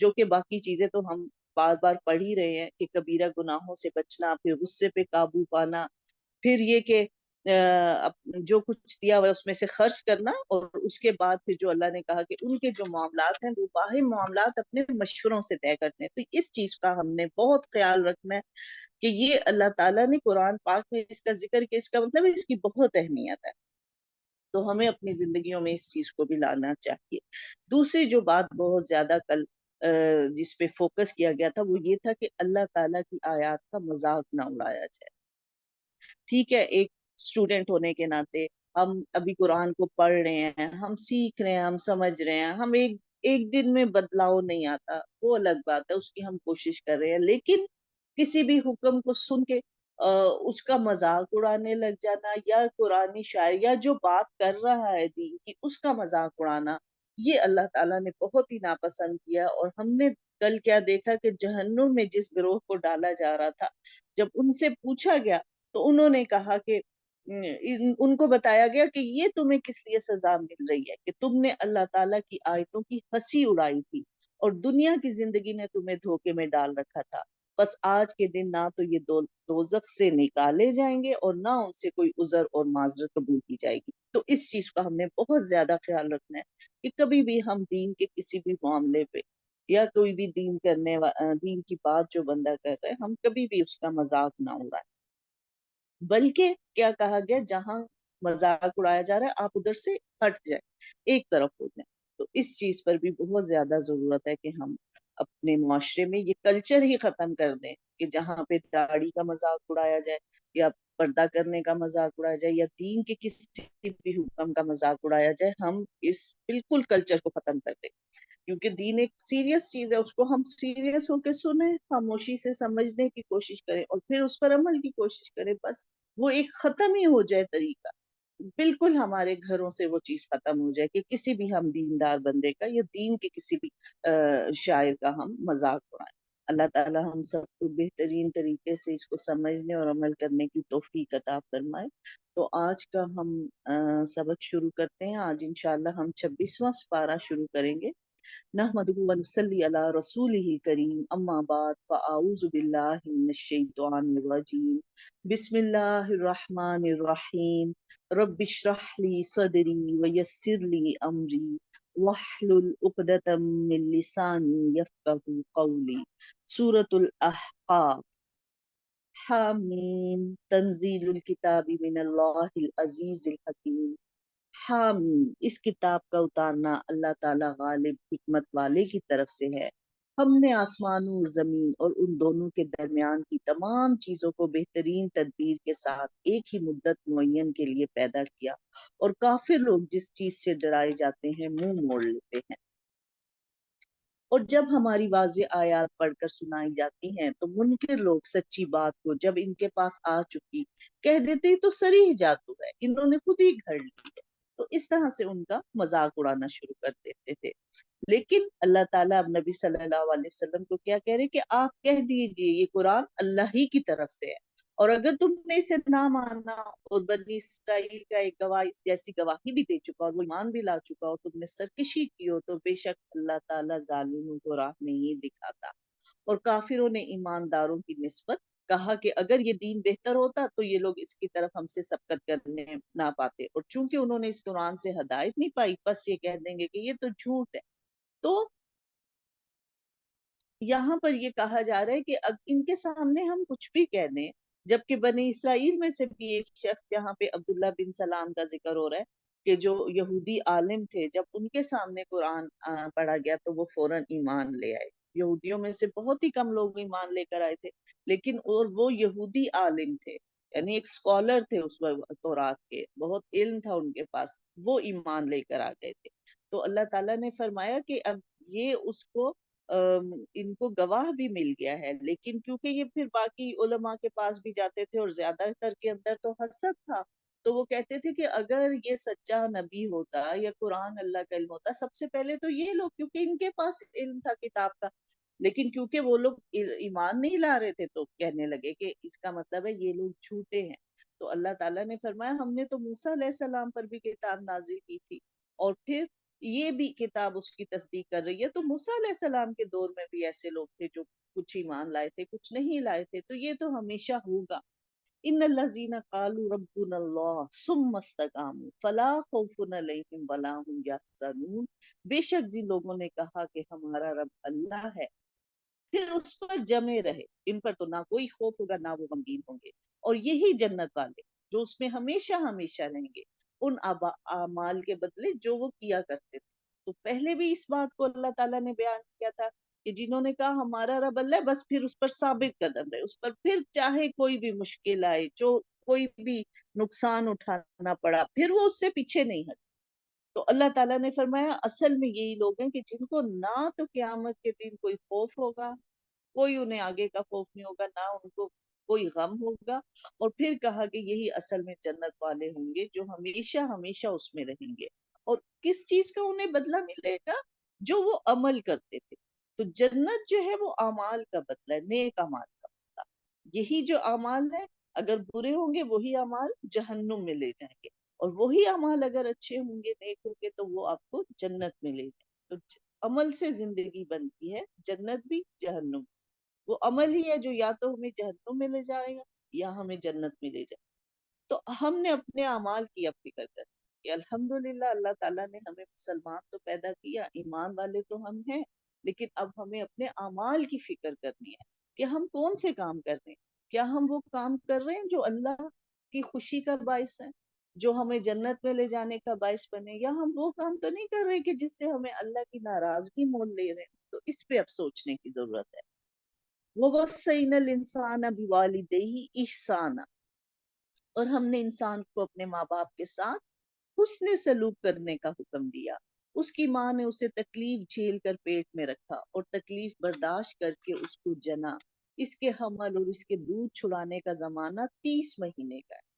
جو کہ باقی چیزیں تو ہم بار بار پڑھ ہی رہے ہیں کہ کبیرہ گناہوں سے بچنا، پھر غصے پہ قابو پانا، پھر یہ کہ جو کچھ دیا ہوا ہے اس میں سے خرچ کرنا، اور اس کے بعد پھر جو اللہ نے کہا کہ ان کے جو معاملات ہیں وہ باہر معاملات اپنے مشوروں سے طے کرتے ہیں. تو اس چیز کا ہم نے بہت خیال رکھنا ہے کہ یہ اللہ تعالیٰ نے قرآن پاک میں اس کا ذکر کیا، اس کا مطلب ہے اس کی بہت اہمیت ہے. تو ہمیں اپنی زندگیوں میں اس چیز کو بھی لانا چاہیے. دوسری جو بات بہت زیادہ کل جس پہ فوکس کیا گیا تھا وہ یہ تھا کہ اللہ تعالیٰ کی آیات کا مذاق نہ اڑایا جائے. ٹھیک ہے، ایک اسٹوڈینٹ ہونے کے ناطے ہم ابھی قرآن کو پڑھ رہے ہیں، ہم سیکھ رہے ہیں، ہم سمجھ رہے ہیں، ہم ایک دن میں بدلاؤ نہیں آتا، وہ الگ بات ہے، اس کی ہم کوشش کر رہے ہیں. لیکن کسی بھی حکم کو سن کے اس کا مذاق اڑانے لگ جانا، یا قرآنی شاعر یا جو بات کر رہا ہے دین کی اس کا مذاق اڑانا، یہ اللہ تعالیٰ نے بہت ہی ناپسند کیا. اور ہم نے کل کیا دیکھا کہ جہنم میں جس گروہ کو ڈالا جا رہا تھا، جب ان سے پوچھا گیا تو انہوں نے کہا کہ ان کو بتایا گیا کہ یہ تمہیں کس لیے سزا مل رہی ہے کہ تم نے اللہ تعالیٰ کی آیتوں کی ہنسی اڑائی تھی اور دنیا کی زندگی نے تمہیں دھوکے میں ڈال رکھا تھا. بس آج کے دن نہ تو یہ دوزخ سے نکالے جائیں گے اور نہ ان سے کوئی عذر اور معذرت قبول کی جائے گی. تو اس چیز کا ہم نے بہت زیادہ خیال رکھنا ہے کہ کبھی بھی ہم دین کے کسی بھی معاملے پہ یا کوئی بھی دین کی بات جو بندہ کر رہا ہے، ہم کبھی بھی اس کا مذاق نہ اڑائیں. بلکہ کیا کہا گیا، جہاں مذاق اڑایا جا رہا ہے آپ ادھر سے ہٹ جائیں، ایک طرف ہو جائیں. تو اس چیز پر بھی بہت زیادہ ضرورت ہے کہ ہم اپنے معاشرے میں یہ کلچر ہی ختم کر دیں کہ جہاں پہ داڑھی کا مذاق اڑایا جائے یا پردہ کرنے کا مذاق اڑایا جائے یا دین کے کسی بھی حکم کا مذاق اڑایا جائے، ہم اس بالکل کلچر کو ختم کر دیں. کیونکہ دین ایک سیریس چیز ہے، اس کو ہم سیریس ہو کے سنیں، خاموشی سے سمجھنے کی کوشش کریں اور پھر اس پر عمل کی کوشش کریں. بس وہ ایک ختم ہی ہو جائے طریقہ، بالکل ہمارے گھروں سے وہ چیز ختم ہو جائے کہ کسی بھی ہم دیندار بندے کا یا دین کے کسی بھی شاعر کا ہم مذاق اڑائیں. اللہ تعالی ہم سب کو بہترین طریقے سے اس کو سمجھنے اور عمل کرنے کی توفیق عطا فرمائے. تو آج کا ہم سبق شروع کرتے ہیں. آج انشاءاللہ ہم 26واں سپارہ شروع کریں گے. نحمده ونصلي على رسوله الكريم اما بعد فاعوذ بالله من الشيطان الرجيم بسم الله الرحمن الرحيم رب اشرح لي صدري ويسر لي امري واحلل عقدة من لساني يفقهوا قولي. سورة الاحقاف. حامیم تنزیل الکتاب من اللہ العزیز الحکیم. حامیم، اس کتاب کا اتارنا اللہ تعالی غالب حکمت والے کی طرف سے ہے. ہم نے آسمانوں اور زمین اور ان دونوں کے درمیان کی تمام چیزوں کو بہترین تدبیر کے ساتھ ایک ہی مدت معین کے لیے پیدا کیا، اور کافر لوگ جس چیز سے ڈرائے جاتے ہیں منہ موڑ لیتے ہیں. اور جب ہماری واضح آیات پڑھ کر سنائی جاتی ہیں تو منکر لوگ سچی بات کو جب ان کے پاس آ چکی کہہ دیتے تو صریح جادو ہے، انہوں نے خود ہی گھڑ لی ہے. تو اس طرح سے ان کا مذاق اڑانا شروع کر دیتے تھے. لیکن اللہ تعالیٰ اب نبی صلی اللہ علیہ وسلم کو کیا کہہ رہے کہ آپ کہہ دیجئے یہ قرآن اللہ ہی کی طرف سے ہے، اور اگر تم نے اسے نہ مانا اور بنی اسرائیل کا ایک گواہ اس جیسی گواہی بھی دے چکا اور وہ ایمان بھی لا چکا اور تم نے سرکشی کی ہو تو بے شک اللہ تعالیٰ ظالموں کو راہ نہیں دکھاتا. اور کافروں نے ایمانداروں کی نسبت کہا کہ اگر یہ دین بہتر ہوتا تو یہ لوگ اس کی طرف ہم سے سبقت کرنے نہ پاتے، اور چونکہ انہوں نے اس قرآن سے ہدایت نہیں پائی بس یہ کہہ دیں گے کہ یہ تو جھوٹ ہے. تو یہاں پر یہ کہا جا رہا ہے کہ اب ان کے سامنے ہم کچھ بھی کہہ دیں، جبکہ بنی اسرائیل میں سے بھی ایک شخص یہاں پہ عبداللہ بن سلام کا ذکر ہو رہا ہے کہ جو یہودی عالم تھے، جب ان کے سامنے قرآن پڑھا گیا تو وہ فوراً ایمان لے آئے. یہودیوں میں سے بہت ہی کم لوگ ایمان لے کر آئے تھے، لیکن اور وہ یہودی عالم تھے، یعنی ایک اسکالر تھے اس وقت تورات کے، بہت علم تھا ان کے پاس، وہ ایمان لے کر آ گئے تھے. تو اللہ تعالیٰ نے فرمایا کہ اب یہ اس کو ان کو گواہ بھی مل گیا ہے، لیکن کیونکہ یہ پھر باقی علماء کے پاس بھی جاتے تھے اور زیادہ تر کے اندر تو حسد تھا، تو وہ کہتے تھے کہ اگر یہ سچا نبی ہوتا یا قرآن اللہ کا علم ہوتا سب سے پہلے تو یہ لوگ، کیونکہ ان کے پاس علم تھا کتاب کا، لیکن کیونکہ وہ لوگ ایمان نہیں لا رہے تھے تو کہنے لگے کہ اس کا مطلب ہے یہ لوگ جھوٹے ہیں. تو اللہ تعالیٰ نے فرمایا ہم نے تو موسیٰ علیہ السلام پر بھی کتاب نازل کی تھی، اور پھر یہ بھی کتاب اس کی تصدیق کر رہی ہے۔ تو موسیٰ علیہ السلام کے دور میں بھی ایسے لوگ تھے جو کچھ ایمان لائے تھے، کچھ نہیں لائے تھے، تو یہ تو ہمیشہ ہوگا۔ ان الذین قالوا ربنا اللہ ثم استقاموا فلا خوف علیہم ولا هم یحزنون، بے شک جن لوگوں نے کہا کہ ہمارا رب اللہ ہے، پھر اس پر جمے رہے، ان پر تو نہ کوئی خوف ہوگا نہ وہ غمگین ہوں گے، اور یہی جنت والے جو اس میں ہمیشہ ہمیشہ رہیں گے، ان اعمال کے بدلے جو وہ کیا کرتے تھے۔ تو پہلے بھی اس بات کو اللہ تعالیٰ نے بیان کیا تھا کہ جنہوں نے کہا ہمارا رب اللہ ہے، بس پھر اس پر ثابت قدم رہے، اس پر پھر چاہے کوئی بھی مشکل آئے، جو کوئی بھی نقصان اٹھانا پڑا، پھر وہ اس سے پیچھے نہیں ہٹے۔ تو اللہ تعالیٰ نے فرمایا اصل میں یہی لوگ ہیں کہ جن کو نہ تو قیامت کے دن کوئی خوف ہوگا، کوئی انہیں آگے کا خوف نہیں ہوگا، نہ ان کو کوئی غم ہوگا، اور پھر کہا کہ یہی اصل میں جنت والے ہوں گے جو ہمیشہ ہمیشہ اس میں رہیں گے۔ اور کس چیز کا انہیں بدلہ ملے گا؟ جو وہ عمل کرتے تھے۔ تو جنت جو ہے وہ اعمال کا بدلہ ہے، نیک اعمال کا بدلہ۔ یہی جو اعمال ہے اگر برے ہوں گے وہی اعمال جہنم میں لے جائیں گے، اور وہی اعمال اگر اچھے ہوں گے نیک ہوں گے تو وہ آپ کو جنت میں لے جائیں گے۔ تو عمل سے زندگی بنتی ہے، جنت بھی جہنم۔ وہ عمل ہی ہے جو یا تو ہمیں جہنم میں لے جائے گا یا ہمیں جنت میں لے جائے گا۔ تو ہم نے اپنے اعمال کی اب فکر کرنی کہ الحمدللہ اللہ تعالیٰ نے ہمیں مسلمان تو پیدا کیا، ایمان والے تو ہم ہیں، لیکن اب ہمیں اپنے اعمال کی فکر کرنی ہے کہ ہم کون سے کام کر رہے ہیں۔ کیا ہم وہ کام کر رہے ہیں جو اللہ کی خوشی کا باعث ہے، جو ہمیں جنت میں لے جانے کا باعث بنے، یا ہم وہ کام تو نہیں کر رہے کہ جس سے ہمیں اللہ کی ناراضگی مول لے رہے ہیں؟ تو اس پہ اب سوچنے کی ضرورت ہے۔ وَوَصَّيْنَا الْإِنسَانَ بِوَالِدَيْهِ إِحْسَانًا، اور ہم نے انسان کو اپنے ماں باپ کے ساتھ حسن سلوک کرنے کا حکم دیا۔ اس کی ماں نے اسے تکلیف جھیل کر پیٹ میں رکھا اور تکلیف برداشت کر کے اس کو جنا۔ اس کے حمل اور اس کے دودھ چھڑانے کا زمانہ 30 مہینے کا ہے۔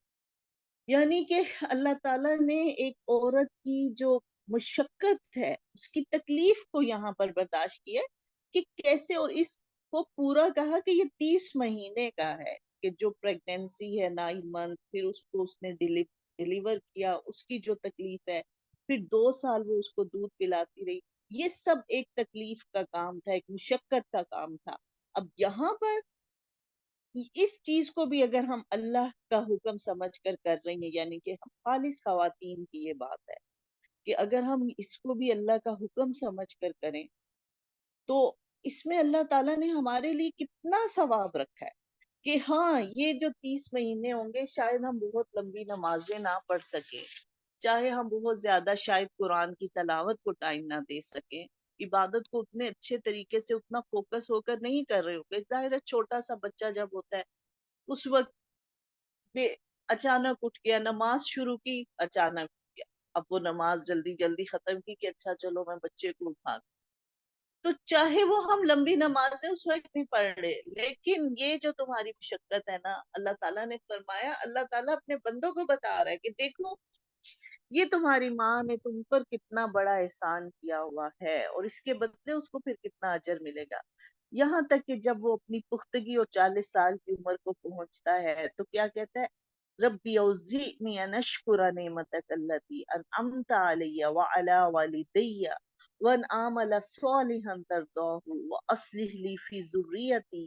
یعنی کہ اللہ تعالیٰ نے ایک عورت کی جو مشقت ہے، اس کی تکلیف کو یہاں پر برداشت کیا کہ کیسے، اور اس کو پورا کہا کہ یہ 30 مہینے کا ہے، کہ جو پریگنینسی ہے 9 منتھ، پھر اس کو اس نے ڈیلیور کیا، اس کی جو تکلیف ہے، پھر 2 سال وہ اس کو دودھ پلاتی رہی، یہ سب ایک تکلیف کا کام تھا، ایک مشقت کا کام تھا۔ اب یہاں پر اس چیز کو بھی اگر ہم اللہ کا حکم سمجھ کر رہے ہیں، یعنی کہ ہم خالص خواتین کی یہ بات ہے کہ اگر ہم اس کو بھی اللہ کا حکم سمجھ کر کریں تو اس میں اللہ تعالیٰ نے ہمارے لیے کتنا ثواب رکھا ہے کہ ہاں یہ جو 30 مہینے ہوں گے شاید ہم بہت لمبی نمازیں نہ پڑھ سکیں، چاہے ہم بہت زیادہ شاید قرآن کی تلاوت کو ٹائم نہ دے سکیں، عبادت کو اتنے اچھے طریقے سے اتنا فوکس ہو کر نہیں کر رہے ہوں گے۔ ظاہر ہے چھوٹا سا بچہ جب ہوتا ہے اس وقت پہ اچانک اٹھ گیا، نماز شروع کی، اچانک اٹھ گیا، اب وہ نماز جلدی جلدی ختم کی کہ اچھا چلو میں بچے کو اٹھا دوں۔ تو چاہے وہ ہم لمبی نمازیں اس وقت نہیں پڑھ رہے، لیکن یہ جو تمہاری مشقت ہے نا، اللہ تعالیٰ نے فرمایا، اللہ تعالیٰ اپنے بندوں کو بتا رہا ہے کہ دیکھو یہ تمہاری ماں نے تم پر کتنا بڑا احسان کیا ہوا ہے، اور اس کے بدلے اس کو پھر کتنا اجر ملے گا۔ یہاں تک کہ جب وہ اپنی پختگی اور 40 سال کی عمر کو پہنچتا ہے تو کیا کہتا ہے، ربی اوزعنی ان اشکر نعمتک التی انعمت علی وعلی والدی وان اعمل صالحا ترضاه واصلح لی فی ذریتی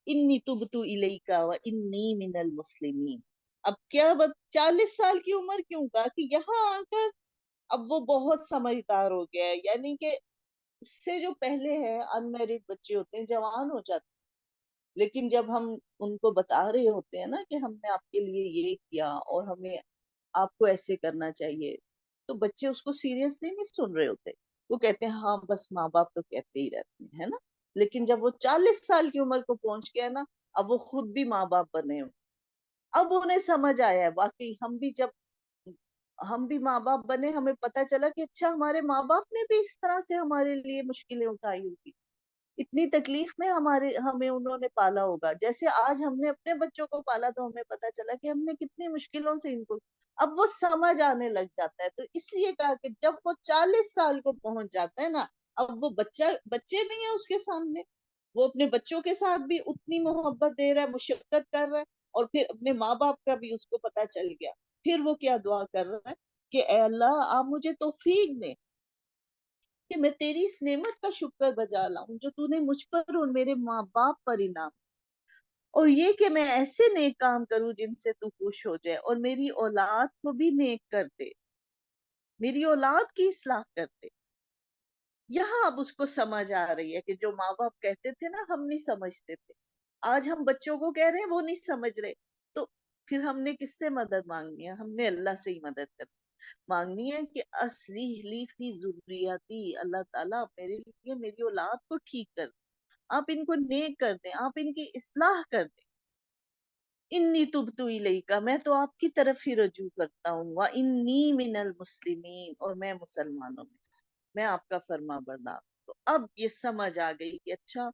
انی تبت الیک وانی من المسلمین۔ اب کیا 40 سال کی عمر کیوں کہا کہ یہاں آ کر اب وہ بہت سمجھدار ہو گیا ہے، یعنی کہ اس سے جو پہلے ہے ان میرڈ بچے ہوتے ہیں جوان ہو جاتے ہیں، لیکن جب ہم ان کو بتا رہے ہوتے ہیں نا کہ ہم نے آپ کے لیے یہ کیا اور ہمیں آپ کو ایسے کرنا چاہیے، تو بچے اس کو سیریسلی نہیں سن رہے ہوتے، وہ کہتے ہیں ہاں بس ماں باپ تو کہتے ہی رہتے ہیں، ہے نا۔ لیکن جب وہ 40 سال کی عمر کو پہنچ گیا نا، اب وہ خود بھی ماں باپ بنے ہوئے، اب انہیں سمجھ آیا ہے واقعی ہم بھی جب ہم بھی ماں باپ بنے ہمیں پتا چلا کہ اچھا ہمارے ماں باپ نے بھی اس طرح سے ہمارے لیے مشکلیں اٹھائی ہوگی، اتنی تکلیف میں ہمیں انہوں نے پالا ہوگا، جیسے آج ہم نے اپنے بچوں کو پالا تو ہمیں پتا چلا کہ ہم نے کتنی مشکلوں سے ان کو، اب وہ سمجھ آنے لگ جاتا ہے۔ تو اس لیے کہا کہ جب وہ 40 سال کو پہنچ جاتا ہے نا، اب وہ بچے نہیں ہیں اس کے سامنے، وہ اپنے بچوں کے ساتھ بھی اتنی محبت دے رہا ہے، مشقت کر رہا ہے، اور پھر اپنے ماں باپ کا بھی اس کو پتا چل گیا، پھر وہ کیا دعا کر رہا ہے کہ اے اللہ آپ مجھے توفیق دیں کہ میں تیری اس نعمت کا شکر بجا لاؤں جو تو نے مجھ پر اور میرے ماں باپ پر انعام، اور یہ کہ میں ایسے نیک کام کروں جن سے تو خوش ہو جائے، اور میری اولاد کو بھی نیک کر دے، میری اولاد کی اصلاح کر دے۔ یہاں اب اس کو سمجھ آ رہی ہے کہ جو ماں باپ کہتے تھے نا ہم نہیں سمجھتے تھے، آج ہم بچوں کو کہہ رہے ہیں وہ نہیں سمجھ رہے، تو پھر ہم نے کس سے مدد مانگنی ہے؟ ہم نے اللہ سے ہی مدد مانگنی ہے کہ اصلیح لی فی ذریتی، اللہ تعالیٰ میرے لیے میری اولاد کو ٹھیک کر دیں، آپ ان کو نیک کر دیں، آپ ان کی اصلاح کر دیں۔ انی تبت الیک، میں تو آپ کی طرف ہی رجوع کرتا ہوں، وانی من المسلمین، اور میں مسلمانوں میں سے، میں آپ کا فرما بردار ہوں۔ تو اب یہ سمجھ آ گئی کہ اچھا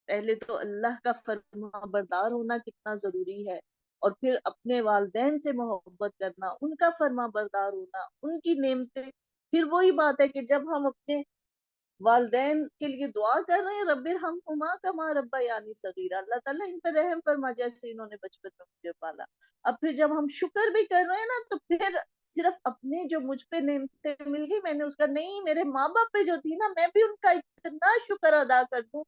پہلے تو اللہ کا فرما بردار ہونا کتنا ضروری ہے، اور پھر اپنے والدین سے محبت کرنا، ان کا فرما بردار ہونا، ان کی نعمتیں۔ پھر وہی بات ہے کہ جب ہم اپنے والدین کے لیے دعا کر رہے ہیں، رب ارحمہما کما ربیانی صغیرا، اللہ تعالیٰ ان پر رحم فرما جیسے انہوں نے بچپن میں مجھے پالا۔ اب پھر جب ہم شکر بھی کر رہے ہیں نا، تو پھر صرف اپنے جو مجھ پہ نعمتیں مل گئی میں نے اس کا نہیں، میرے ماں باپ پہ جو تھی نا میں بھی ان کا اتنا شکر ادا کر دوں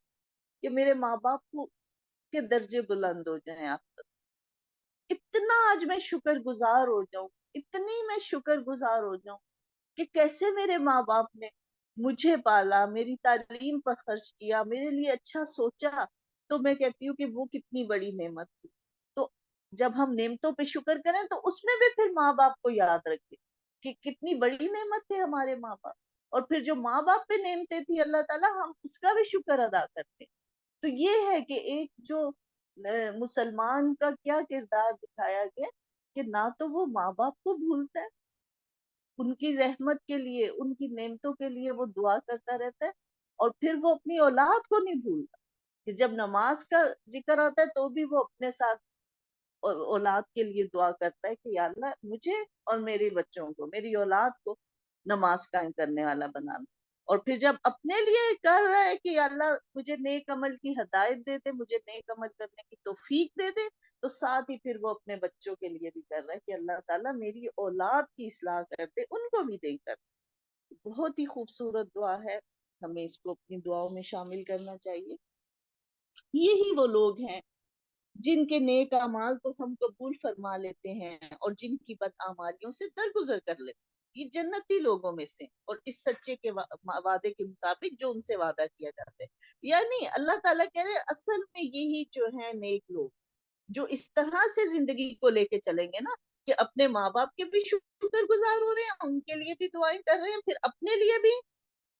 کہ میرے ماں باپ کو کے درجے بلند ہو جائیں آپ تک۔ اتنا آج میں شکر گزار ہو جاؤں، اتنی میں شکر گزار ہو جاؤں کہ کیسے میرے ماں باپ نے مجھے پالا، میری تعلیم پر خرچ کیا، میرے لیے اچھا سوچا، تو میں کہتی ہوں کہ وہ کتنی بڑی نعمت تھی۔ تو جب ہم نعمتوں پہ شکر کریں تو اس میں بھی پھر ماں باپ کو یاد رکھیں کہ کتنی بڑی نعمت تھے ہمارے ماں باپ، اور پھر جو ماں باپ پہ نعمتیں تھی اللہ تعالیٰ ہم اس کا بھی شکر ادا کرتے ہیں۔ تو یہ ہے کہ ایک جو مسلمان کا کیا کردار دکھایا گیا کہ نہ تو وہ ماں باپ کو بھولتا ہے، ان کی رحمت کے لیے، ان کی نعمتوں کے لیے وہ دعا کرتا رہتا ہے، اور پھر وہ اپنی اولاد کو نہیں بھولتا کہ جب نماز کا ذکر آتا ہے تو بھی وہ اپنے ساتھ اولاد کے لیے دعا کرتا ہے کہ یا اللہ مجھے اور میرے بچوں کو، میری اولاد کو نماز قائم کرنے والا بنانا۔ اور پھر جب اپنے لیے کر رہا ہے کہ یا اللہ مجھے نیک عمل کی ہدایت دے دے، مجھے نیک عمل کرنے کی توفیق دے دے، تو ساتھ ہی پھر وہ اپنے بچوں کے لیے بھی کر رہا ہے کہ اللہ تعالیٰ میری اولاد کی اصلاح کر دے، ان کو بھی دے کر۔ بہت ہی خوبصورت دعا ہے، ہمیں اس کو اپنی دعاؤں میں شامل کرنا چاہیے۔ یہی وہ لوگ ہیں جن کے نیک اعمال تو ہم قبول فرما لیتے ہیں اور جن کی بدعمالیوں سے درگزر کر لیتے ہیں، یہ جنتی لوگوں میں سے، اور اس سچے کے وعدے کے مطابق جو ان سے وعدہ کیا جاتا ہے۔ یعنی اللہ تعالیٰ کہہ رہے اصل میں یہی جو ہے نیک لوگ جو اس طرح سے زندگی کو لے کے چلیں گے نا کہ اپنے ماں باپ کے بھی شکر گزار ہو رہے ہیں، ان کے لیے بھی دعائیں کر رہے ہیں، پھر اپنے لیے بھی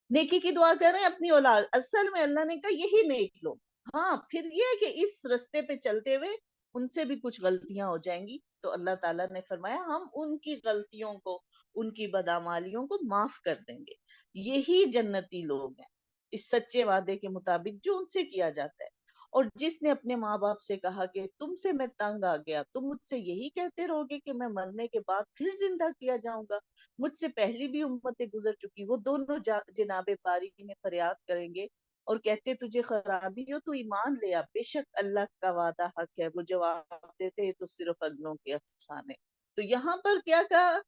نیکی کی دعا کر رہے ہیں، اپنی اولاد، اصل میں اللہ نے کہا یہی نیک لوگ۔ ہاں پھر یہ کہ اس رستے پہ چلتے ہوئے ان سے بھی کچھ غلطیاں ہو جائیں گی، تو اللہ تعالیٰ نے فرمایا ہم ان کی غلطیوں کو، ان کی بدعمالیوں کو معاف کر دیں گے۔ یہی جنتی لوگ ہیں اس سچے وعدے کے مطابق جو ان سے کیا جاتا ہے۔ اور جس نے اپنے ماں باپ سے کہا کہ تم سے میں تنگ آ گیا، تم مجھ سے یہی کہتے رہو گے کہ میں مرنے کے بعد پھر زندہ کیا جاؤں گا، مجھ سے پہلی بھی امتیں گزر چکی، وہ دونوں جناب باری میں فریاد کریں گے اور کہتے تجھے خرابی ہو تو ایمان لے آ، بے شک اللہ کا وعدہ حق ہے۔ وہ جواب دیتے ہیں تو صرف اگنوں کے افسانے۔ تو یہاں پر کیا کہا،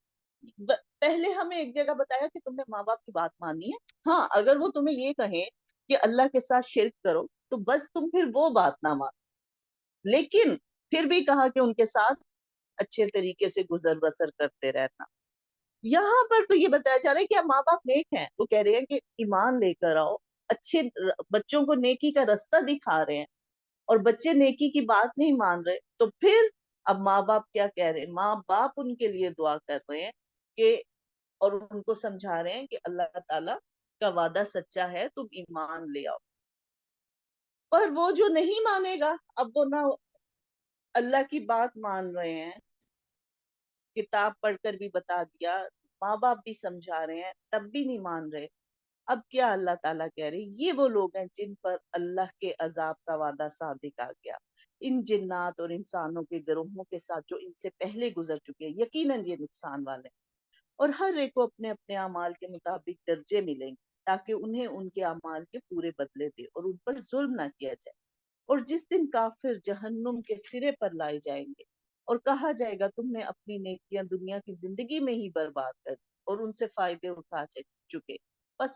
پہلے ہمیں ایک جگہ بتایا کہ تم نے ماں باپ کی بات مانی ہے، ہاں اگر وہ تمہیں یہ کہیں کہ اللہ کے ساتھ شرک کرو تو بس تم پھر وہ بات نہ مان، لیکن پھر بھی کہا کہ ان کے ساتھ اچھے طریقے سے گزر بسر کرتے رہنا۔ یہاں پر تو یہ بتایا جا رہا ہے کہ اب ماں باپ نیک ہیں، وہ کہہ رہے ہیں کہ ایمان لے کر آؤ، اچھے بچوں کو نیکی کا رستہ دکھا رہے ہیں، اور بچے نیکی کی بات نہیں مان رہے، تو پھر اب ماں باپ کیا کہہ رہے ہیں؟ ماں باپ ان کے لیے دعا کر رہے ہیں کہ، اور ان کو سمجھا رہے ہیں کہ اللہ تعالیٰ کا وعدہ سچا ہے، تم ایمان لے آؤ۔ پر وہ جو نہیں مانے گا، اب وہ نہ اللہ کی بات مان رہے ہیں، کتاب پڑھ کر بھی بتا دیا، ماں باپ بھی سمجھا رہے ہیں، تب بھی نہیں مان رہے۔ اب کیا اللہ تعالیٰ کہہ رہے یہ وہ لوگ ہیں جن پر اللہ کے عذاب کا وعدہ صادق آ گیا، ان جنات اور انسانوں کے گروہوں کے ساتھ جو ان سے پہلے گزر چکے ہیں، یقیناً یہ نقصان والے ہیں، اور ہر ایک کو اپنے اپنے اعمال کے مطابق درجے ملیں گے تاکہ انہیں ان کے اعمال کے پورے بدلے دے اور ان پر ظلم نہ کیا جائے۔ اور جس دن کافر جہنم کے سرے پر لائے جائیں گے اور کہا جائے گا تم نے اپنی نیکیاں دنیا کی زندگی میں ہی برباد کر دی اور ان سے فائدے اٹھا چکے، بس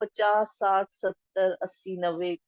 50 60 70 80 90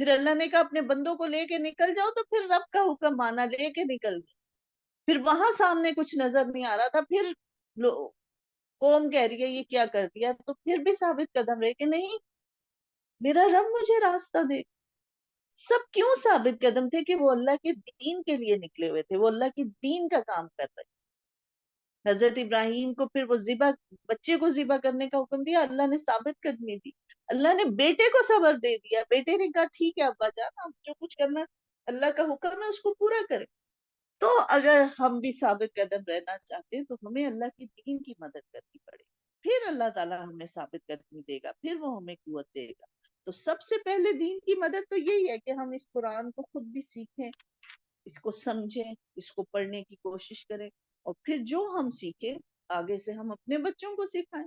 پھر اللہ نے کہا اپنے بندوں کو لے کے نکل جاؤ، تو پھر رب کا حکم مانا، لے کے نکل گئے. پھر وہاں سامنے کچھ نظر نہیں آ رہا تھا، پھر قوم کہہ رہی ہے یہ کیا کر دیا، تو پھر بھی ثابت قدم رہے کہ نہیں، میرا رب مجھے راستہ دے. سب کیوں ثابت قدم تھے؟ کہ وہ اللہ کے دین کے لیے نکلے ہوئے تھے، وہ اللہ کے دین کا کام کر رہے. حضرت ابراہیم کو پھر وہ بچے کو ذبح کرنے کا حکم دیا، اللہ نے ثابت قدمی دی. اللہ نے بیٹے کو صبر دے دیا، بیٹے نے کہا ٹھیک ہے ابا جان، آپ جو کچھ کرنا اللہ کا حکم ہے اس کو پورا کریں. تو اگر ہم بھی ثابت قدم رہنا چاہتے ہیں تو ہمیں اللہ کے دین کی مدد کرنی پڑے، پھر اللہ تعالیٰ ہمیں ثابت قدمی دے گا، پھر وہ ہمیں قوت دے گا. تو سب سے پہلے دین کی مدد تو یہی ہے کہ ہم اس قرآن کو خود بھی سیکھیں، اس کو سمجھیں، اس کو پڑھنے کی کوشش کریں، اور پھر جو ہم سیکھیں آگے سے ہم اپنے بچوں کو سکھائیں.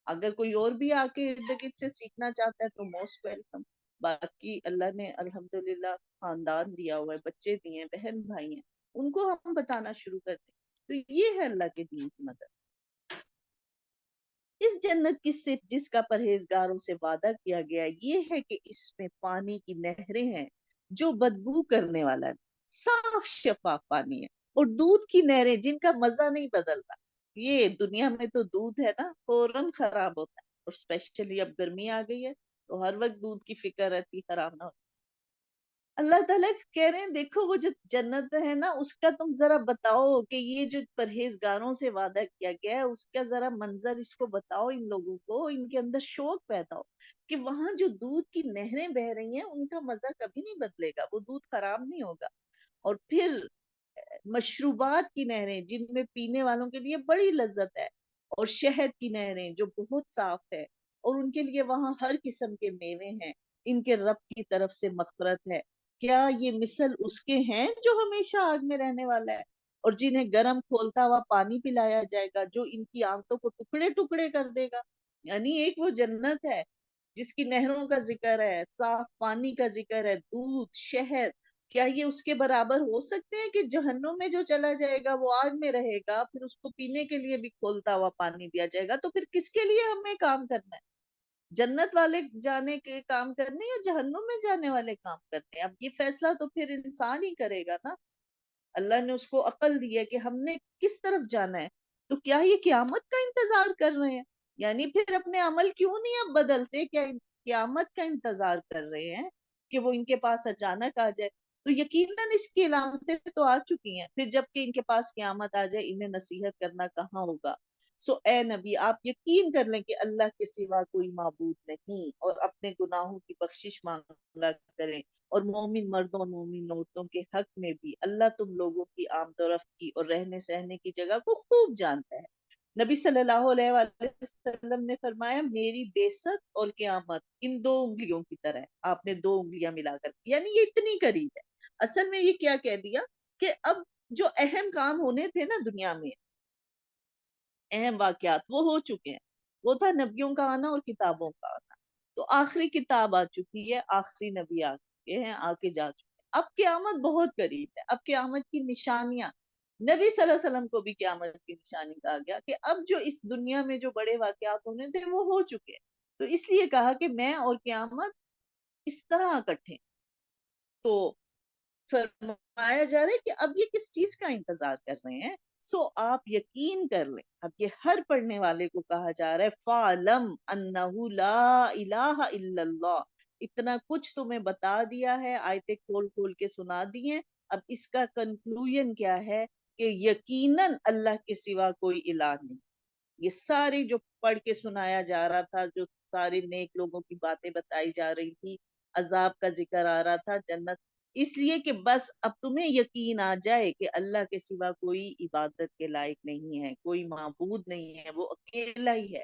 اگر کوئی اور بھی آ کے ارد گرد سے سیکھنا چاہتا ہے تو موسٹ ویلکم. باقی اللہ نے الحمدللہ خاندان دیا ہوا ہے، بچے دیے ہیں، بہن بھائی ہیں، ان کو ہم بتانا شروع کر دیں. تو یہ ہے اللہ کے دین کی مدد. اس جنت کی صرف جس کا پرہیزگاروں سے وعدہ کیا گیا یہ ہے کہ اس میں پانی کی نہریں ہیں جو بدبو کرنے والا ہے، صاف شفاف پانی ہے، اور دودھ کی نہریں جن کا مزہ نہیں بدلتا. یہ دنیا میں تو دودھ ہے نا فوراً خراب ہوتا ہے، اور اسپیشلی اب گرمی آ گئی ہے تو ہر وقت دودھ کی فکر رہتی خراب نہ ہو. اللہ تعالیٰ کہہ رہے ہیں دیکھو وہ جو جنت ہے نا اس کا تم ذرا بتاؤ کہ یہ جو پرہیزگاروں سے وعدہ کیا گیا ہے اس کا ذرا منظر اس کو بتاؤ، ان لوگوں کو ان کے اندر شوق پیدا ہو کہ وہاں جو دودھ کی نہریں بہ رہی ہیں ان کا مزہ کبھی نہیں بدلے گا، وہ دودھ خراب نہیں ہوگا. اور پھر مشروبات کی نہریں جن میں پینے والوں کے لیے بڑی لذت ہے، اور شہد کی نہریں جو بہت صاف ہے، اور ان کے لیے وہاں ہر قسم کے میوے ہیں، ان کے رب کی طرف سے مغفرت ہے. کیا یہ مثل اس کے ہیں جو ہمیشہ آگ میں رہنے والا ہے، اور جنہیں گرم کھولتا ہوا پانی پلایا جائے گا جو ان کی آنتوں کو ٹکڑے ٹکڑے کر دے گا. یعنی ایک وہ جنت ہے جس کی نہروں کا ذکر ہے، صاف پانی کا ذکر ہے، دودھ، شہد. کیا یہ اس کے برابر ہو سکتے ہیں کہ جہنم میں جو چلا جائے گا وہ آگ میں رہے گا، پھر اس کو پینے کے لیے بھی کھولتا ہوا پانی دیا جائے گا؟ تو پھر کس کے لیے ہمیں کام کرنا ہے؟ جنت والے جانے کے کام کرنے یا جہنم میں جانے والے کام کرنے؟ اب یہ فیصلہ تو پھر انسان ہی کرے گا نا. اللہ نے اس کو عقل دی ہے کہ ہم نے کس طرف جانا ہے. تو کیا یہ قیامت کا انتظار کر رہے ہیں؟ یعنی پھر اپنے عمل کیوں نہیں اب بدلتے؟ کیا قیامت کا انتظار کر رہے ہیں کہ وہ ان کے پاس اچانک آ جائے؟ تو یقیناً اس کی علامتیں تو آ چکی ہیں، پھر جب کہ ان کے پاس قیامت آ جائے انہیں نصیحت کرنا کہاں ہوگا. اے نبی آپ یقین کر لیں کہ اللہ کے سوا کوئی معبود نہیں، اور اپنے گناہوں کی بخشش مانگا کریں، اور مومن مردوں اور مومن عورتوں کے حق میں بھی اللہ تم لوگوں کی آمد و رفت کی اور رہنے سہنے کی جگہ کو خوب جانتا ہے. نبی صلی اللہ علیہ وآلہ وسلم نے فرمایا میری بعثت اور قیامت ان دو انگلیوں کی طرح ہے. آپ نے دو انگلیاں ملا کر، یعنی یہ اتنی قریب ہے. اصل میں یہ کیا کہہ دیا کہ اب جو اہم کام ہونے تھے نا دنیا میں، اہم واقعات وہ ہو چکے ہیں. وہ تھا نبیوں کا آنا اور کتابوں کا آنا. تو آخری کتاب آ چکی ہے، آخری نبی آ چکے ہیں، آ کے جا چکے ہیں. اب قیامت بہت قریب ہے. اب قیامت کی نشانیاں، نبی صلی اللہ علیہ وسلم کو بھی قیامت کی نشانی کہا گیا کہ اب جو اس دنیا میں جو بڑے واقعات ہونے تھے وہ ہو چکے ہیں. تو اس لیے کہا کہ میں اور قیامت اس طرح اکٹھے. تو فرمایا جا رہا ہے کہ اب یہ کس چیز کا انتظار کر رہے ہیں؟ آپ یقین کر لیں. اب یہ ہر پڑھنے والے کو کہا جا رہا ہے فَعْلَمْ أَنَّهُ لَا إِلَهَ إِلَّا اللَّهُ. اتنا کچھ تمہیں بتا دیا ہے، آیتیں کھول کھول کے سنا دی ہیں. اب اس کا کنکلوژن کیا ہے کہ یقیناً اللہ کے سوا کوئی الہ نہیں. یہ ساری جو پڑھ کے سنایا جا رہا تھا، جو سارے نیک لوگوں کی باتیں بتائی جا رہی تھی، عذاب کا ذکر آ رہا تھا، جنت، اس لیے کہ بس اب تمہیں یقین آ جائے کہ اللہ کے سوا کوئی عبادت کے لائق نہیں ہے، کوئی معبود نہیں ہے، وہ اکیلا ہی ہے.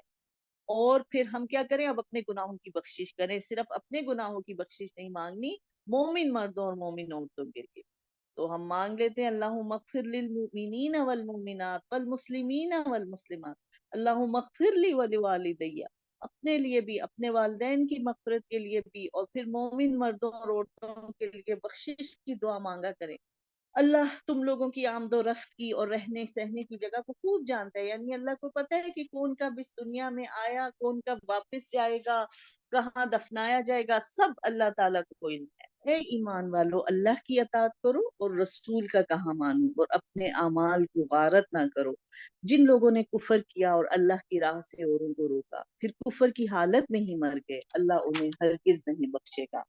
اور پھر ہم کیا کریں؟ اب اپنے گناہوں کی بخشش کریں. صرف اپنے گناہوں کی بخشش نہیں مانگنی، مومن مردوں اور مومن عورتوں کے لیے. تو ہم مانگ لیتے ہیں اللہم اغفر للمؤمنین والمؤمنات والمسلمین والمسلمات، اللہم اغفر لی ولوالدی، اپنے لیے بھی، اپنے والدین کی مغفرت کے لیے بھی، اور پھر مومن مردوں اور عورتوں کے لیے بخشش کی دعا مانگا کریں. اللہ تم لوگوں کی آمد و رفت کی اور رہنے سہنے کی جگہ کو خوب جانتا ہے. یعنی اللہ کو پتہ ہے کہ کون کب اس دنیا میں آیا، کون کب واپس جائے گا، کہاں دفنایا جائے گا، سب اللہ تعالیٰ کو علم ہے. اے ایمان والو اللہ کی اطاعت کرو اور رسول کا کہا مانو اور اپنے اعمال کو غارت نہ کرو. جن لوگوں نے کفر کیا اور اللہ کی راہ سے اوروں کو روکا پھر کفر کی حالت میں ہی مر گئے اللہ انہیں ہرگز نہیں بخشے گا.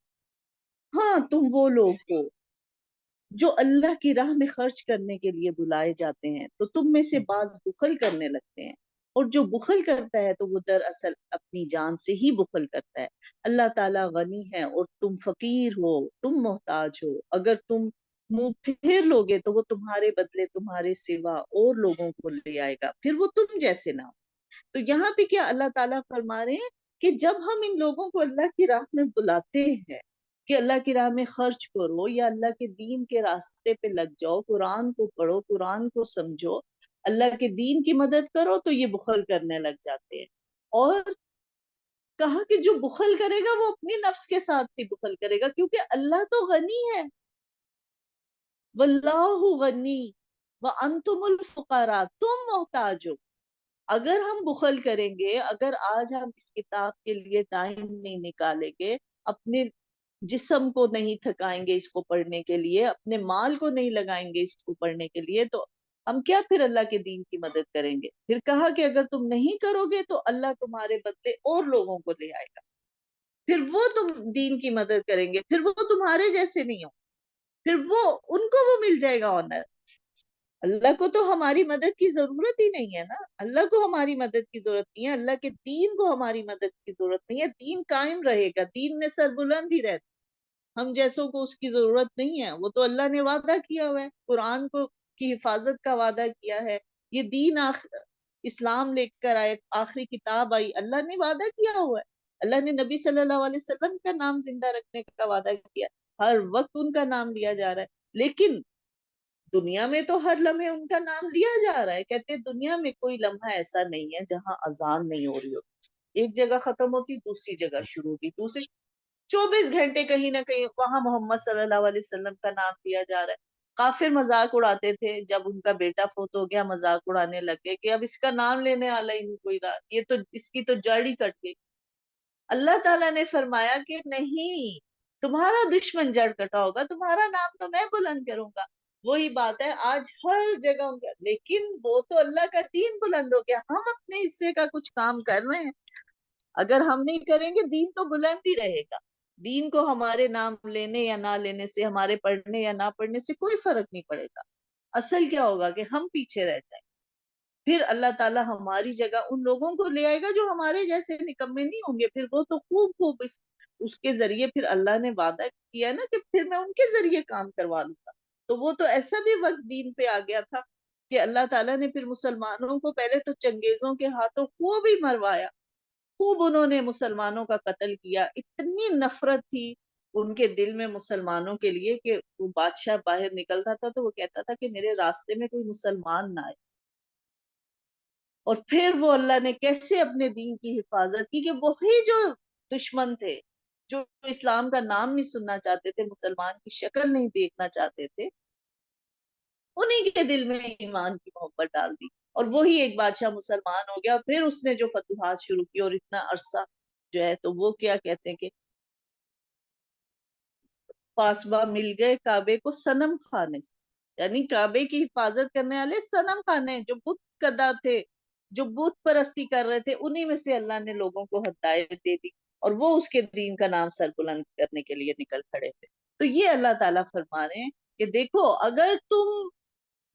ہاں تم وہ لوگ ہو جو اللہ کی راہ میں خرچ کرنے کے لیے بلائے جاتے ہیں تو تم میں سے بعض بخل کرنے لگتے ہیں اور جو بخل کرتا ہے تو وہ دراصل اپنی جان سے ہی بخل کرتا ہے. اللہ تعالیٰ غنی ہے اور تم فقیر ہو تم محتاج ہو. اگر تم منہ پھیر لوگے تو وہ تمہارے بدلے تمہارے سوا اور لوگوں کو لے آئے گا پھر وہ تم جیسے نہ ہو. تو یہاں پہ کیا اللہ تعالیٰ فرما رہے ہیں کہ جب ہم ان لوگوں کو اللہ کی راہ میں بلاتے ہیں کہ اللہ کی راہ میں خرچ کرو یا اللہ کے دین کے راستے پہ لگ جاؤ قرآن کو پڑھو قرآن کو سمجھو اللہ کے دین کی مدد کرو تو یہ بخل کرنے لگ جاتے ہیں. اور کہا کہ جو بخل کرے گا وہ اپنی نفس کے ساتھ ہی بخل کرے گا کیونکہ اللہ تو غنی ہے. واللہ غنی وانتم الفقراء تم محتاج ہو. اگر ہم بخل کریں گے اگر آج ہم اس کتاب کے لیے ٹائم نہیں نکالیں گے اپنے جسم کو نہیں تھکائیں گے اس کو پڑھنے کے لیے اپنے مال کو نہیں لگائیں گے اس کو پڑھنے کے لیے تو ہم کیا پھر اللہ کے دین کی مدد کریں گے. پھر کہا کہ اگر تم نہیں کرو گے تو اللہ تمہارے بدلے اور لوگوں کو لے آئے گا پھر وہ تم دین کی مدد کریں گے پھر وہ تمہارے جیسے نہیں ہو پھر وہ ان کو وہ مل جائے گا آنر. اللہ کو تو ہماری مدد کی ضرورت ہی نہیں ہے نا. اللہ کو ہماری مدد کی ضرورت نہیں ہے اللہ کے دین کو ہماری مدد کی ضرورت نہیں ہے. دین قائم رہے گا دین نے سر بلند ہی رہتا ہم جیسوں کو اس کی ضرورت نہیں ہے. وہ تو اللہ نے وعدہ کیا ہوا ہے قرآن کو کی حفاظت کا وعدہ کیا ہے. یہ دین اسلام لے کر آئے آخری کتاب آئی اللہ نے وعدہ کیا ہوا ہے. اللہ نے نبی صلی اللہ علیہ وسلم کا نام زندہ رکھنے کا وعدہ کیا ہر وقت ان کا نام لیا جا رہا ہے. لیکن دنیا میں تو ہر لمحے ان کا نام لیا جا رہا ہے. کہتے دنیا میں کوئی لمحہ ایسا نہیں ہے جہاں اذان نہیں ہو رہی ہوتی. ایک جگہ ختم ہوتی دوسری جگہ شروع ہوتی دوسری 24 گھنٹے کہیں نہ کہیں وہاں محمد صلی اللہ علیہ وسلم کا نام لیا جا رہا ہے. کافر مذاق اڑاتے تھے جب ان کا بیٹا فوت ہو گیا مذاق اڑانے لگے کہ اب اس کا نام لینے والا ہی نہیں کوئی رہا یہ تو اس کی تو جڑ ہی کٹ گئی. اللہ تعالیٰ نے فرمایا کہ نہیں تمہارا دشمن جڑ کٹا ہوگا تمہارا نام تو میں بلند کروں گا. وہی بات ہے آج ہر جگہ ان کا لیکن وہ تو اللہ کا دین بلند ہو گیا ہم اپنے حصے کا کچھ کام کر رہے ہیں. اگر ہم نہیں کریں گے دین تو بلند ہی رہے گا. دین کو ہمارے نام لینے یا نہ لینے سے ہمارے پڑھنے یا نہ پڑھنے سے کوئی فرق نہیں پڑے گا. اصل کیا ہوگا کہ ہم پیچھے رہ جائیں پھر اللہ تعالیٰ ہماری جگہ ان لوگوں کو لے آئے گا جو ہمارے جیسے نکمے نہیں ہوں گے. پھر وہ تو خوب خوب اس کے ذریعے پھر اللہ نے وعدہ کیا نا کہ پھر میں ان کے ذریعے کام کروا لوں گا. تو وہ تو ایسا بھی وقت دین پہ آ گیا تھا کہ اللہ تعالیٰ نے پھر مسلمانوں کو پہلے تو چنگیزوں کے ہاتھوں خوب ہی مروایا خوب انہوں نے مسلمانوں کا قتل کیا. اتنی نفرت تھی ان کے دل میں مسلمانوں کے لیے کہ وہ بادشاہ باہر نکلتا تھا تو وہ کہتا تھا کہ میرے راستے میں کوئی مسلمان نہ آئے. اور پھر وہ اللہ نے کیسے اپنے دین کی حفاظت کی کہ وہی جو دشمن تھے جو اسلام کا نام نہیں سننا چاہتے تھے مسلمان کی شکل نہیں دیکھنا چاہتے تھے انہی کے دل میں ایمان کی محبت ڈال دی. اور وہی ایک بادشاہ مسلمان ہو گیا. پھر اس نے جو فتوحات شروع کی اور اتنا عرصہ جو ہے تو وہ کیا کہتے ہیں کہ پاسباں مل گئے کعبے کو صنم خانے سے یعنی کعبے کی حفاظت کرنے والے صنم خانے جو بت کدا تھے جو بت پرستی کر رہے تھے انہی میں سے اللہ نے لوگوں کو ہدایت دے دی اور وہ اس کے دین کا نام سربلند کرنے کے لیے نکل کھڑے تھے. تو یہ اللہ تعالیٰ فرما رہے ہیں کہ دیکھو اگر تم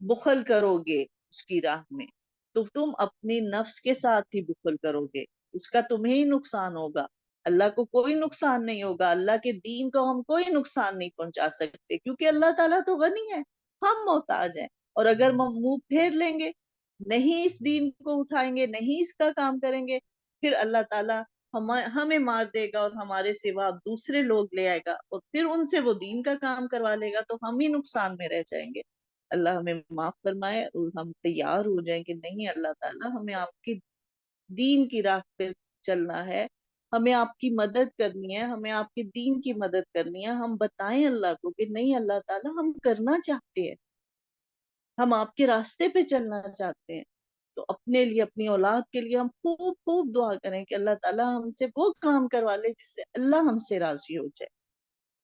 بخل کرو گے اس کی راہ میں تو تم اپنی نفس کے ساتھ ہی بخل کرو گے اس کا تمہیں ہی نقصان ہوگا. اللہ کو کوئی نقصان نہیں ہوگا. اللہ کے دین کو ہم کوئی نقصان نہیں پہنچا سکتے کیونکہ اللہ تعالیٰ تو غنی ہے ہم محتاج ہیں. اور اگر ہم منہ پھیر لیں گے نہیں اس دین کو اٹھائیں گے نہیں اس کا کام کریں گے پھر اللہ تعالیٰ ہمیں مار دے گا اور ہمارے سوا دوسرے لوگ لے آئے گا اور پھر ان سے وہ دین کا کام کروا لے گا تو ہم ہی نقصان میں رہ جائیں گے. اللہ ہمیں معاف فرمائے اور ہم تیار ہو جائیں کہ نہیں اللہ تعالیٰ ہمیں آپ کی دین کی راہ پہ چلنا ہے ہمیں آپ کی مدد کرنی ہے ہمیں آپ کے دین کی مدد کرنی ہے. ہم بتائیں اللہ کو کہ نہیں اللہ تعالیٰ ہم کرنا چاہتے ہیں ہم آپ کے راستے پہ چلنا چاہتے ہیں. تو اپنے لیے اپنی اولاد کے لیے ہم خوب خوب دعا کریں کہ اللہ تعالیٰ ہم سے وہ کام کروا لے جس سے اللہ ہم سے راضی ہو جائے.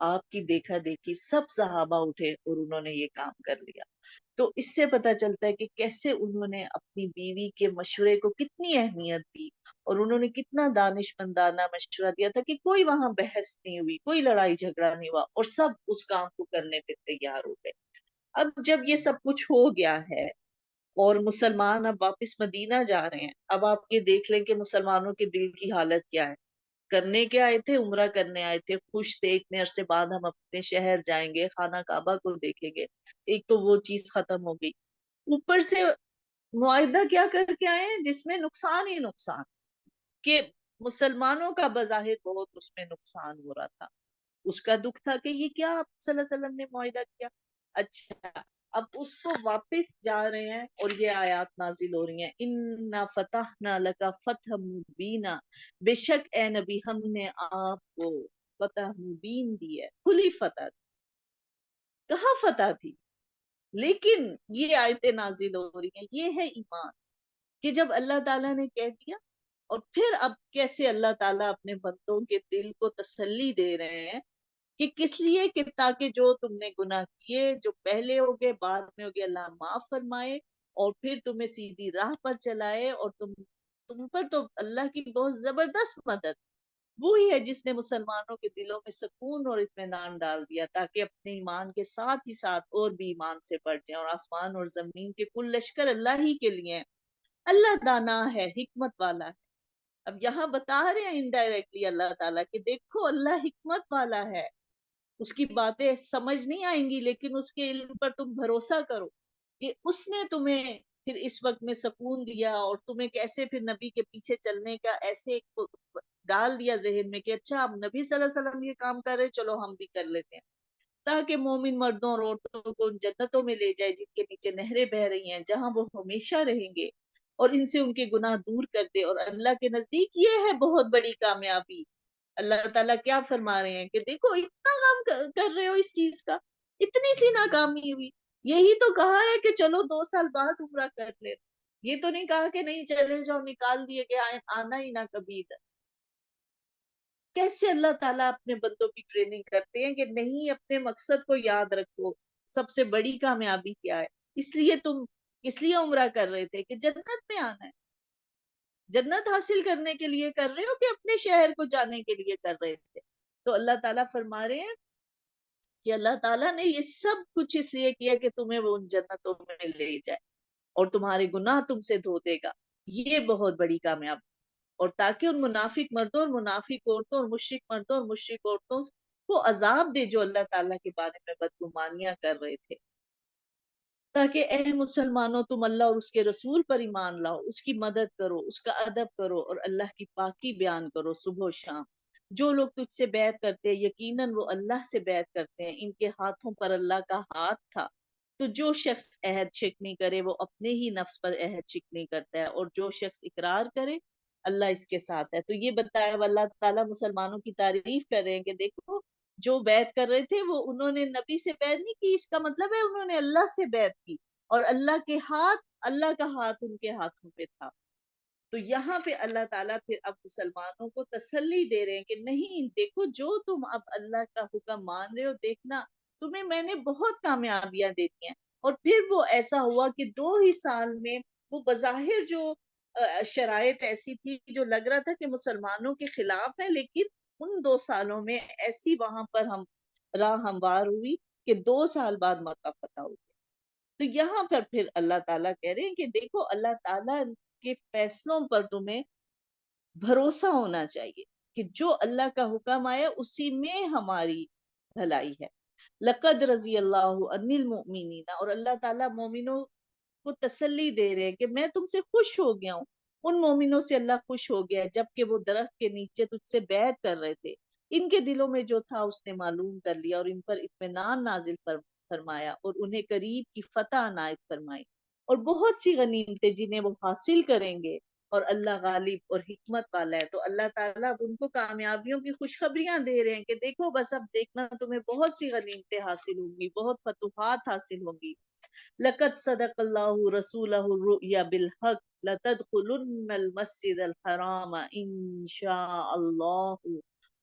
آپ کی دیکھا دیکھی سب صحابہ اٹھے اور انہوں نے یہ کام کر لیا. تو اس سے پتہ چلتا ہے کہ کیسے انہوں نے اپنی بیوی کے مشورے کو کتنی اہمیت دی اور انہوں نے کتنا دانش مندانہ مشورہ دیا تھا کہ کوئی وہاں بحث نہیں ہوئی، کوئی لڑائی جھگڑا نہیں ہوا اور سب اس کام کو کرنے پہ تیار ہو گئے. اب جب یہ سب کچھ ہو گیا ہے اور مسلمان اب واپس مدینہ جا رہے ہیں، اب آپ یہ دیکھ لیں کہ مسلمانوں کے دل کی حالت کیا ہے. کرنے کیا آئے تھے؟ عمرہ کرنے آئے تھے، خوش تھے اتنے عرصے بعد ہم اپنے شہر جائیں گے، خانہ کعبہ کو دیکھیں گے. ایک تو وہ چیز ختم ہو گئی، اوپر سے معاہدہ کیا کر کے آئے ہیں جس میں نقصان ہی نقصان، کہ مسلمانوں کا بظاہر بہت اس میں نقصان ہو رہا تھا. اس کا دکھ تھا کہ یہ کیا آپ صلی اللہ علیہ وسلم نے معاہدہ کیا. اچھا، اب اس کو واپس جا رہے ہیں اور یہ آیات نازل ہو رہی ہیں، اِنَّا فَتَحْنَا لَكَ فَتْحًا مُبِينًا، بے شک اے نبی ہم نے آپ کو فتح مبین دی ہے، کھلی فتح دی. کہاں فتح تھی؟ لیکن یہ آیتیں نازل ہو رہی ہیں، یہ ہے ایمان کہ جب اللہ تعالیٰ نے کہہ دیا. اور پھر اب کیسے اللہ تعالیٰ اپنے بندوں کے دل کو تسلی دے رہے ہیں کہ کس لیے، کہ تاکہ جو تم نے گناہ کیے، جو پہلے ہو گئے بعد میں ہو گئے، اللہ معاف فرمائے اور پھر تمہیں سیدھی راہ پر چلائے. اور تم پر تو اللہ کی بہت زبردست مدد. وہی ہے جس نے مسلمانوں کے دلوں میں سکون اور اطمینان ڈال دیا تاکہ اپنے ایمان کے ساتھ ہی ساتھ اور بھی ایمان سے بڑھ جائیں. اور آسمان اور زمین کے کل لشکر اللہ ہی کے لیے ہیں. اللہ دانا ہے، حکمت والا ہے. اب یہاں بتا رہے ہیں انڈائریکٹلی اللہ تعالیٰ کہ دیکھو اللہ حکمت والا ہے، اس کی باتیں سمجھ نہیں آئیں گی لیکن اس کے علم پر تم بھروسہ کرو کہ اس نے تمہیں پھر اس وقت میں سکون دیا اور تمہیں کیسے پھر نبی کے پیچھے چلنے کا ایسے ڈال دیا ذہن میں کہ اچھا اب نبی صلی اللہ علیہ وسلم یہ کام کر رہے، چلو ہم بھی کر لیتے ہیں، تاکہ مومن مردوں اور عورتوں کو ان جنتوں میں لے جائے جن کے نیچے نہریں بہ رہی ہیں، جہاں وہ ہمیشہ رہیں گے، اور ان سے ان کے گناہ دور کر دے. اور اللہ کے نزدیک یہ ہے بہت بڑی کامیابی. اللہ تعالیٰ کیا فرما رہے ہیں کہ دیکھو اتنا کام کر رہے ہو اس چیز کا، اتنی سی ناکامی ہوئی. یہی تو کہا ہے کہ چلو 2 سال بعد عمرہ کر لے، یہ تو نہیں کہا کہ نہیں چلے جاؤ، نکال دیے کہ آنا ہی نہ کبھی ادھر. کیسے اللہ تعالیٰ اپنے بندوں کی ٹریننگ کرتے ہیں کہ نہیں، اپنے مقصد کو یاد رکھو. سب سے بڑی کامیابی کیا ہے؟ اس لیے تم اس لیے عمرہ کر رہے تھے کہ جنت میں آنا ہے. جنت حاصل کرنے کے لیے کر رہے ہو کہ اپنے شہر کو جانے کے لیے کر رہے تھے؟ تو اللہ تعالیٰ فرما رہے ہیں کہ اللہ تعالیٰ نے یہ سب کچھ اس لیے کیا کہ تمہیں وہ ان جنتوں میں لے جائے اور تمہارے گناہ تم سے دھو دے گا. یہ بہت بڑی کامیابی. اور تاکہ ان منافق مردوں اور منافق عورتوں اور مشرک مردوں اور مشرک عورتوں کو عذاب دے جو اللہ تعالیٰ کے بارے میں بدگمانیاں کر رہے تھے، تاکہ اے مسلمانوں تم اللہ اور اس کے رسول پر ایمان لاؤ، اس کی مدد کرو، اس کا ادب کرو اور اللہ کی پاکی بیان کرو صبح و شام. جو لوگ تجھ سے بیعت کرتے ہیں یقیناً وہ اللہ سے بیعت کرتے ہیں، ان کے ہاتھوں پر اللہ کا ہاتھ تھا. تو جو شخص عہد شکنی کرے وہ اپنے ہی نفس پر عہد شکنی کرتا ہے، اور جو شخص اقرار کرے اللہ اس کے ساتھ ہے. تو یہ بتایا اللہ تعالیٰ مسلمانوں کی تعریف کر رہے ہیں کہ دیکھو جو بیعت کر رہے تھے وہ انہوں نے نبی سے بیعت نہیں کی، اس کا مطلب ہے انہوں نے اللہ سے بیعت کی اور اللہ کا ہاتھ ان کے ہاتھوں پہ تھا. تو یہاں پہ اللہ تعالیٰ پھر اب مسلمانوں کو تسلی دے رہے ہیں کہ نہیں دیکھو جو تم اب اللہ کا حکم مان رہے ہو، دیکھنا تمہیں میں نے بہت کامیابیاں دیتی ہیں. اور پھر وہ ایسا ہوا کہ 2 ہی سال میں وہ بظاہر جو شرائط ایسی تھی جو لگ رہا تھا کہ مسلمانوں کے خلاف ہے، لیکن ان 2 سالوں میں ایسی وہاں پر ہم راہ ہموار ہوئی کہ 2 سال بعد مکہ فتح ہو گیا. تو یہاں پر پھر اللہ تعالیٰ کہہ رہے ہیں کہ دیکھو اللہ تعالیٰ کے فیصلوں پر تمہیں بھروسہ ہونا چاہیے کہ جو اللہ کا حکم آیا اسی میں ہماری بھلائی ہے. لقد رضی اللہ عن المؤمنین، اور اللہ تعالیٰ مومنوں کو تسلی دے رہے ہیں کہ میں تم سے خوش ہو گیا ہوں. ان مومنوں سے اللہ خوش ہو گیا ہے جبکہ وہ درخت کے نیچے تجھ سے بیعت کر رہے تھے. ان کے دلوں میں جو تھا اس نے معلوم کر لیا اور ان پر اطمینان نازل فرمایا اور انہیں قریب کی فتح عنایت فرمائی اور بہت سی غنیمتیں جنہیں وہ حاصل کریں گے. اور اللہ غالب اور حکمت والا ہے. تو اللہ تعالیٰ اب ان کو کامیابیوں کی خوشخبریاں دے رہے ہیں کہ دیکھو بس اب دیکھنا تمہیں بہت سی غنیمتیں حاصل ہوں گی، بہت فتوحات حاصل ہوں گی. لقد صدق اللہ رسولہ الرؤیا بالحق لتدخلن المسجد الحرام ان شاء اللہ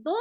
2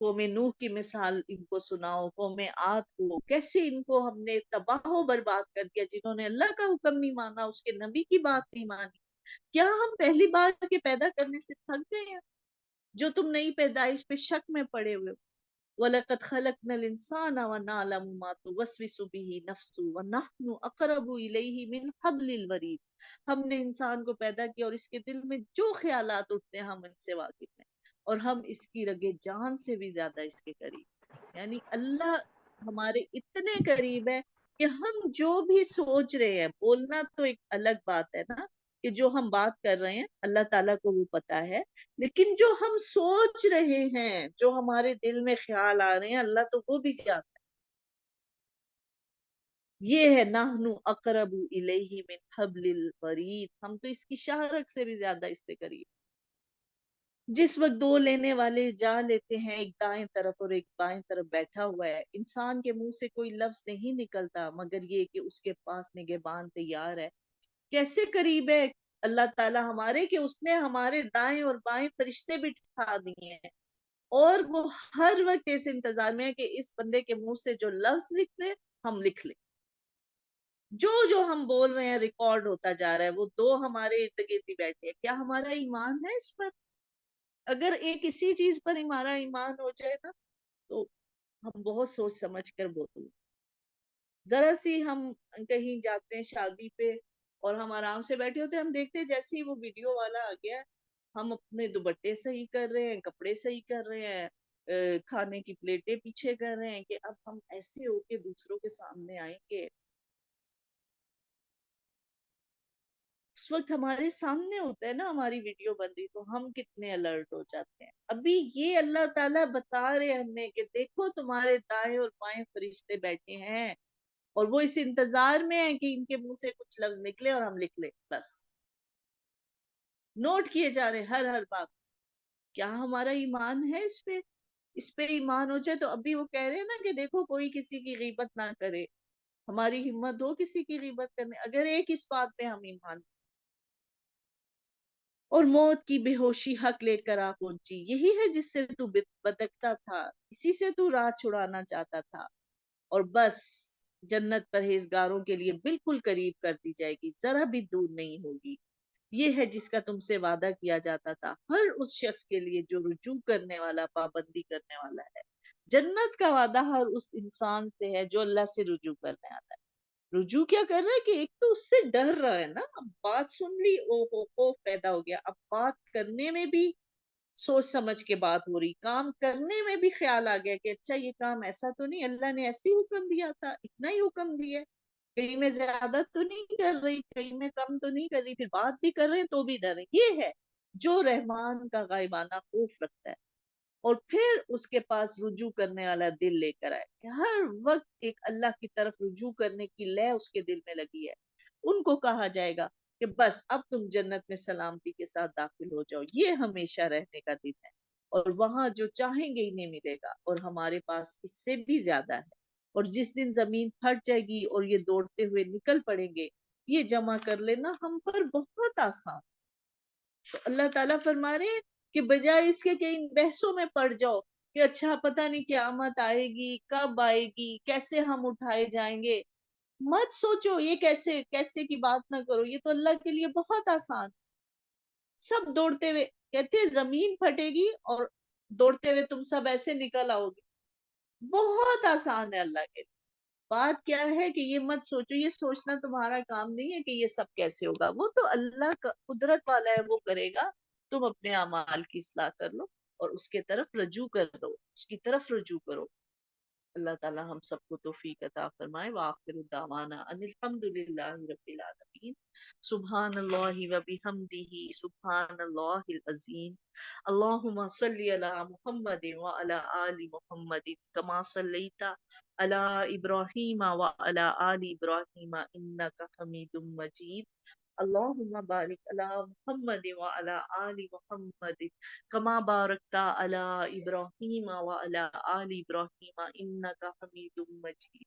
قوم نوح کی مثال ان کو سناؤ، قوم عاد کو، کیسے ان کو ہم نے تباہ و برباد کر دیا جنہوں نے اللہ کا حکم نہیں مانا، اس کے نبی کی بات نہیں مانی۔ کیا ہم پہلی بار کے پیدا کرنے سے تھک گئے ہیں جو تم نئی پیدائش پہ شک میں پڑے ہوئے ہو؟ وَلَقَدْ خَلَقْنَا الْإِنسَانَ وَنَعْلَمُ مَا تُوَسْوِسُ بِهِ نَفْسُهُ وَنَحْنُ أَقْرَبُ إِلَيْهِ مِنْ حَبْلِ الْوَرِيدِ۔ ہم نے انسان کو پیدا کیا اور اس کے دل میں جو خیالات اٹھتے ہیں ہم ان سے واقف ہیں، اور ہم اس کی رگے جان سے بھی زیادہ اس کے قریب۔ یعنی اللہ ہمارے اتنے قریب ہے کہ ہم جو بھی سوچ رہے ہیں، بولنا تو ایک الگ بات ہے نا، کہ جو ہم بات کر رہے ہیں اللہ تعالیٰ کو وہ پتا ہے، لیکن جو ہم سوچ رہے ہیں، جو ہمارے دل میں خیال آ رہے ہیں، اللہ تو وہ بھی جانتا ہے۔ یہ ہے نحن اقرب الیہ من حبل الورید، ہم تو اس کی شاہرگ سے بھی زیادہ اس سے قریب۔ جس وقت دو لینے والے جا لیتے ہیں، ایک دائیں طرف اور ایک بائیں طرف بیٹھا ہوا ہے، انسان کے منہ سے کوئی لفظ نہیں نکلتا مگر یہ کہ اس کے پاس نگہبان تیار ہے۔ کیسے قریب ہے اللہ تعالیٰ ہمارے کہ اس نے ہمارے دائیں اور بائیں فرشتے بٹھا دیے ہیں، اور وہ ہر وقت اس انتظار میں ہے کہ اس بندے کے منہ سے جو لفظ نکلے ہم لکھ لیں۔ جو ہم بول رہے ہیں ریکارڈ ہوتا جا رہا ہے، وہ دو ہمارے ارد گرد ہی بیٹھے ہیں۔ کیا ہمارا ایمان ہے اس پر؟ اگر ایک اسی چیز پر ہمارا ایمان ہو جائے نا تو ہم بہت سوچ سمجھ کر بولیں۔ ذرا سی ہم کہیں جاتے ہیں شادی پہ اور ہم آرام سے بیٹھے ہوتے ہیں، ہم دیکھتے ہیں جیسے ہی وہ ویڈیو والا آ گیا، ہم اپنے دوپٹے صحیح کر رہے ہیں، کپڑے صحیح کر رہے ہیں، کھانے کی پلیٹیں پیچھے کر رہے ہیں کہ اب ہم ایسے ہو کے دوسروں کے سامنے آئیں گے۔ اس وقت ہمارے سامنے ہوتا ہے نا ہماری ویڈیو بن رہی، تو ہم کتنے الرٹ ہو جاتے ہیں۔ ابھی یہ اللہ تعالیٰ بتا رہے ہمیں کہ دیکھو تمہارے دائیں اور بائیں فرشتے بیٹھے ہیں، اور وہ اس انتظار میں ہے کہ ان کے منہ سے کچھ لفظ نکلے اور ہم لکھ لیں، بس نوٹ کیے جا رہے ہر بات۔ کیا ہمارا ایمان ہے اس پہ ایمان ہو جائے تو ابھی وہ کہہ رہے ہیں نا کہ دیکھو کوئی کسی کی غیبت نہ کرے، ہماری ہمت ہو کسی کی غیبت کرنے، اگر ایک اس بات پہ ہم ایمان، اور موت کی بے ہوشی حق لے کر آ پہنچی، یہی ہے جس سے تو بتکتا تھا، اسی سے تو راہ چھڑانا چاہتا تھا، اور بس جنت پرہیزگاروں کے لیے بالکل قریب کر دی جائے گی، ذرا بھی دور نہیں ہوگی۔ یہ ہے جس کا تم سے وعدہ کیا جاتا تھا ہر اس شخص کے لیے جو رجوع کرنے والا، پابندی کرنے والا ہے۔ جنت کا وعدہ ہر اس انسان سے ہے جو اللہ سے رجوع کرنے آتا ہے۔ رجوع کیا کر رہا ہے کہ ایک تو اس سے ڈر رہا ہے نا، اب بات سن لی، او ہو خوف پیدا ہو گیا، اب بات کرنے میں بھی سوچ سمجھ کے بات ہو رہی، کام کرنے میں بھی خیال آ گیا کہ اچھا یہ کام ایسا تو نہیں، اللہ نے ایسے ہی حکم دیا تھا، اتنا ہی حکم دیا ہے، کہیں میں زیادہ تو نہیں کر رہی، کہیں میں کم تو نہیں کر رہی، پھر بات بھی کر رہے ہیں تو بھی ڈر رہے۔ یہ ہے جو رحمان کا غائبانہ خوف رکھتا ہے اور پھر اس کے پاس رجوع کرنے والا دل لے کر آئے کہ ہر وقت ایک اللہ کی طرف رجوع کرنے کی لے اس کے دل میں لگی ہے۔ ان کو کہا جائے گا کہ بس اب تم جنت میں سلامتی کے ساتھ داخل ہو جاؤ، یہ ہمیشہ رہنے کا دن ہے، اور وہاں جو چاہیں گے انہیں ملے گا، اور ہمارے پاس اس سے بھی زیادہ ہے۔ اور جس دن زمین پھٹ جائے گی اور یہ دوڑتے ہوئے نکل پڑیں گے، یہ جمع کر لینا ہم پر بہت آسان۔ تو اللہ تعالیٰ فرما رہے ہیں کہ بجائے اس کے کہ ان بحثوں میں پڑ جاؤ کہ اچھا پتہ نہیں قیامت آئے گی، کب آئے گی، کیسے ہم اٹھائے جائیں گے، مت سوچو، یہ کیسے کیسے کی بات نہ کرو، یہ تو اللہ کے لیے بہت آسان۔ سب دوڑتے ہوئے کہتے ہیں زمین پھٹے گی اور دوڑتے ہوئے تم سب ایسے نکل آؤ گے، بہت آسان ہے اللہ کے لیے۔ بات کیا ہے کہ یہ مت سوچو، یہ سوچنا تمہارا کام نہیں ہے کہ یہ سب کیسے ہوگا، وہ تو اللہ کا قدرت والا ہے، وہ کرے گا۔ تم اپنے اعمال کی اصلاح کر لو اور اس کے طرف رجوع کر دو، اس کی طرف رجوع کرو۔ اللہ تعالی ہم سب کو توفیق عطا فرمائے۔ وآخر دعوانا ان الحمد للہ رب العالمین۔ سبحان اللہ و بحمدہ، سبحان اللہ العظیم۔ اللہم صلی علی محمد وعلی آل محمد کما صلیت علی ابراہیم وعلی آل ابراہیم انک حمید مجید۔ اللہم بارک علی محمد وعلی آل محمد کما بارکت علی ابراہیم وعلی آل ابراہیم انک حمید مجید۔